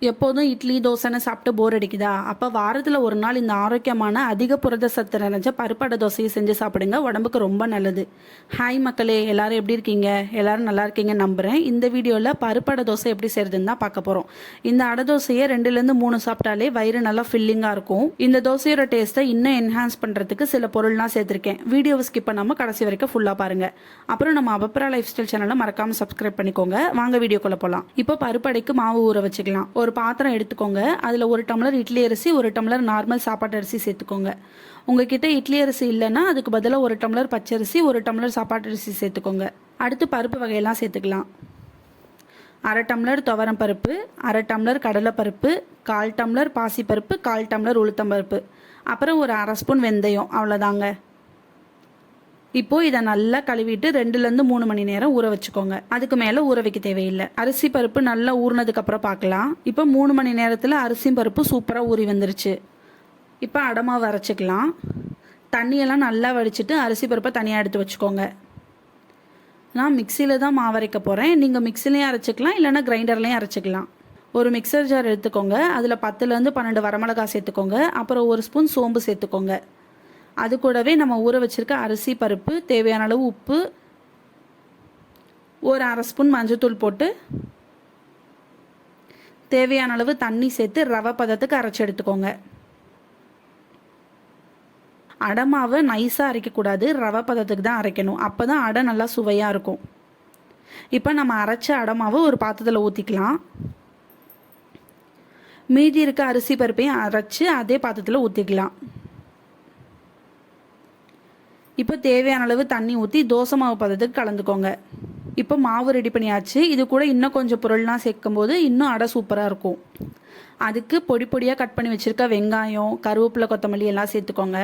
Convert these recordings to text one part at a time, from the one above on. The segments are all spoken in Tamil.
எப்போதும் இட்லி தோசைன்னு சாப்பிட்டு போர் அடிக்குதா? அப்போ வாரத்தில் ஒரு நாள் இந்த ஆரோக்கியமான அதிக புரத சத்து நிறைஞ்ச பருப்படை தோசையை செஞ்சு சாப்பிடுங்க. உடம்புக்கு ரொம்ப நல்லது. ஹாய் மக்களே, எல்லாரும் எப்படி இருக்கீங்க? எல்லாரும் நல்லா இருக்கீங்கன்னு நம்புகிறேன். இந்த வீடியோவில் பருப்படை தோசை எப்படி செய்யறதுன்னு தான் பார்க்க போகிறோம். இந்த அடை தோசையை 2லேருந்து 3 சாப்பிட்டாலே வயிறு நல்லா ஃபில்லிங்காக இருக்கும். இந்த தோசையோட டேஸ்ட்டை இன்னும் என்ஹான்ஸ் பண்ணுறதுக்கு சில பொருள்லாம் சேர்த்துருக்கேன். வீடியோவை ஸ்கிப் பண்ணாமல் கடைசி வரைக்கும் ஃபுல்லாக பாருங்கள். அப்புறம் நம்ம அபப்ரா லைஃப் ஸ்டைல் சேனலை மறக்காமல் சப்ஸ்கிரைப் பண்ணிக்கோங்க. வாங்க வீடியோக்குள்ளே போகலாம். இப்போ பருப்படைக்கு மாவு ஊற வச்சுக்கலாம். ஒரு பாத்திரம் எடுத்துக்கோங்க. அதில் 1 டம்ளர் இட்லி அரிசி, 1 டம்ளர் நார்மல் சாப்பாட்டு அரிசி சேர்த்துக்கோங்க. உங்ககிட்ட இட்லி அரிசி இல்லைன்னா அதுக்கு பதிலாக 1 டம்ளர் பச்சரிசி, 1 டம்ளர் சாப்பாட்டு அரிசி சேர்த்துக்கோங்க. அடுத்து பருப்பு வகையெல்லாம் சேர்த்துக்கலாம். 1/2 டம்ளர் துவரம் பருப்பு, 1/2 டம்ளர் கடலைப்பருப்பு, 1/4 டம்ளர் பாசிப்பருப்பு, 1/4 டம்ளர் உளுத்தம்பருப்பு, அப்புறம் ஒரு 1/2 ஸ்பூன் வெந்தயம். அவ்வளோதாங்க. இப்போ இதை நல்லா கழுவிட்டு 2லேருந்து 3 மணி நேரம் ஊற வச்சுக்கோங்க. அதுக்கு மேலே ஊற வைக்க தேவையில்லை. அரிசி பருப்பு நல்லா ஊறினதுக்கு அப்புறம் பார்க்கலாம். இப்போ 3 மணி நேரத்தில் அரிசி பருப்பு சூப்பராக ஊறி வந்துருச்சு. இப்போ அடமாவு அரைச்சிக்கலாம். தண்ணியெல்லாம் நல்லா வடிச்சிட்டு அரிசி பருப்பை தனியாக எடுத்து வச்சுக்கோங்க. நான் மிக்சியில் தான் மாவு அரைக்க போகிறேன். நீங்கள் மிக்சிலையும் அரைச்சிக்கலாம், இல்லைன்னா கிரைண்டர்லையும் அரைச்சிக்கலாம். ஒரு மிக்சர் ஜார் எடுத்துக்கோங்க. அதில் 10லேருந்து 12 வரமிளகாய் சேர்த்துக்கோங்க. அப்புறம் 1 ஸ்பூன் சோம்பு சேர்த்துக்கோங்க. அது கூடவே நம்ம ஊற வச்சுருக்க அரிசி பருப்பு, தேவையான அளவு உப்பு, ஒரு 1/2 ஸ்பூன் மஞ்சத்தூள் போட்டு தேவையான அளவு தண்ணி சேர்த்து ரவை பதத்துக்கு அரைச்சி எடுத்துக்கோங்க. அடை மாவை நைஸாக அரைக்கக்கூடாது, ரவை பதத்துக்கு தான் அரைக்கணும். அப்போ தான் அடை நல்லா சுவையாக இருக்கும். இப்போ நம்ம அரைச்ச அடை மாவு ஒரு பாத்திரத்தில் ஊற்றிக்கலாம். மீதி இருக்க அரிசி பருப்பையும் அரைச்சி அதே பாத்திரத்தில் ஊற்றிக்கலாம். இப்போ தேவையான அளவு தண்ணி ஊற்றி தோசை மாவு பதத்துக்கு கலந்துக்கோங்க. இப்போ மாவு ரெடி பண்ணியாச்சு. இது கூட இன்னும் கொஞ்சம் பொருள்லாம் சேர்க்கும் போது இன்னும் அடை சூப்பராக இருக்கும். அதுக்கு பொடி பொடியாக கட் பண்ணி வச்சுருக்க வெங்காயம், கருவேப்பிலை, கொத்தமல்லி எல்லாம் சேர்த்துக்கோங்க.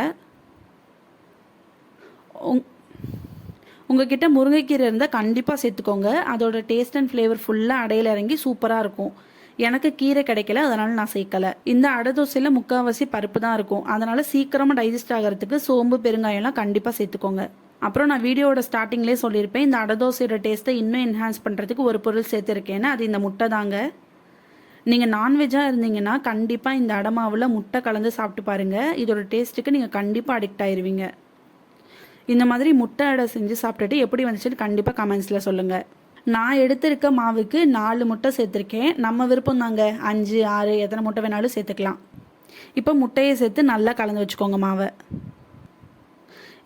உங்ககிட்ட முருங்கைக்கீரை இருந்தால் கண்டிப்பாக சேர்த்துக்கோங்க. அதோட டேஸ்ட் அண்ட் ஃப்ளேவர் ஃபுல்லாக அடையில் இறங்கி சூப்பராக இருக்கும். எனக்கு கீரை கிடைக்கல, அதனால் நான் சேர்க்கலை. இந்த அடை தோசையில் முக்கால்வாசி பருப்பு தான் இருக்கும். அதனால் சீக்கிரமாக டைஜஸ்ட் ஆகிறதுக்கு சோம்பு, பெருங்காயம்லாம் கண்டிப்பாக சேர்த்துக்கோங்க. அப்புறம் நான் வீடியோவோட ஸ்டார்டிங்லேயே சொல்லியிருப்பேன், இந்த அடை தோசையோட டேஸ்ட்டை இன்னும் என்ஹான்ஸ் பண்ணுறதுக்கு ஒரு பொருள் சேர்த்துருக்கேன்னு. அது இந்த முட்டை தாங்க. நீங்கள் நான்வெஜ்ஜாக இருந்தீங்கன்னா கண்டிப்பாக இந்த அடை மாவில் முட்டை கலந்து சாப்பிட்டு பாருங்கள். இதோட டேஸ்ட்டுக்கு நீங்கள் கண்டிப்பாக அடிக்ட் ஆயிடுவீங்க. இந்த மாதிரி முட்டை அடை செஞ்சு சாப்பிட்டுட்டு எப்படி வந்துச்சுன்னு கண்டிப்பாக கமெண்ட்ஸில் சொல்லுங்கள். நான் எடுத்திருக்க மாவுக்கு 4 முட்டை சேர்த்துருக்கேன். நம்ம விருப்பம் தாங்க, 5, 6 எத்தனை முட்டை வேணாலும் சேர்த்துக்கலாம். இப்போ முட்டையை சேர்த்து நல்லா கலந்து வச்சுக்கோங்க மாவை.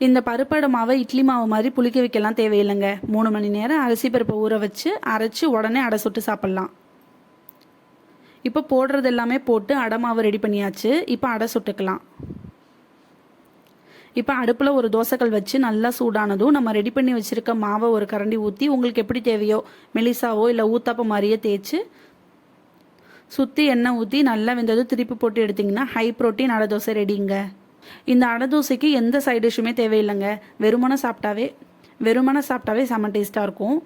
இந்த பருப்படை மாவை இட்லி மாவு மாதிரி புளிக்க வைக்கலாம் தேவையில்லைங்க. 3 மணி நேரம் அரிசி பருப்பை ஊற வச்சு அரைச்சி உடனே அடை சுட்டு சாப்பிட்லாம். இப்போ போடுறது எல்லாமே போட்டு அடை மாவு ரெடி பண்ணியாச்சு. இப்போ அடை சுட்டுக்கலாம். இப்போ அடுப்பில் ஒரு தோசைக்கல் வச்சு நல்லா சூடானதும் நம்ம ரெடி பண்ணி வச்சுருக்க மாவை ஒரு கரண்டி ஊற்றி உங்களுக்கு எப்படி தேவையோ மெலிசாவோ இல்லை ஊத்தாப்ப மாதிரியே தேய்ச்சி சுற்றி எண்ணெய் ஊற்றி நல்லா வெந்ததும் திருப்பி போட்டு எடுத்திங்கன்னா ஹை ப்ரோட்டீன் அடை தோசை ரெடிங்க. இந்த அடை தோசைக்கு எந்த சைட் டிஷ்ஷுமே தேவையில்லைங்க. வெறுமனை சாப்பிட்டாவே செம்ம டேஸ்ட்டாக இருக்கும்.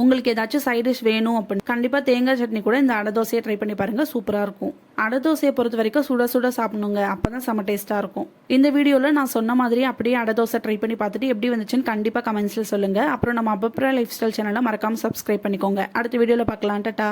உங்களுக்கு ஏதாச்சும் சைட் டிஷ் வேணும் அப்படின்னு கண்டிப்பாக தேங்காய் சட்னி கூட இந்த அடை தோசையை ட்ரை பண்ணி பாருங்கள், சூப்பராக இருக்கும். அடை தோசையை பொறுத்த வரைக்கும் சுட சுட சாப்பிடணுங்க, அப்போ தான் செம்ம டேஸ்ட்டாக இருக்கும். இந்த வீடியோவில் நான் சொன்ன மாதிரி அப்படியே அடை தோசை ட்ரை பண்ணி பார்த்துட்டு எப்படி வந்துச்சுன்னு கண்டிப்பாக கமெண்ட்ஸில் சொல்லுங்கள். அப்புறம் நம்ம அபப்ரா லைஃப் ஸ்டைல் சேனலை மறக்காமல் சப்ஸ்கிரைப் பண்ணிக்கோங்க. அடுத்த வீடியோவில் பார்க்கலாம். டாடா.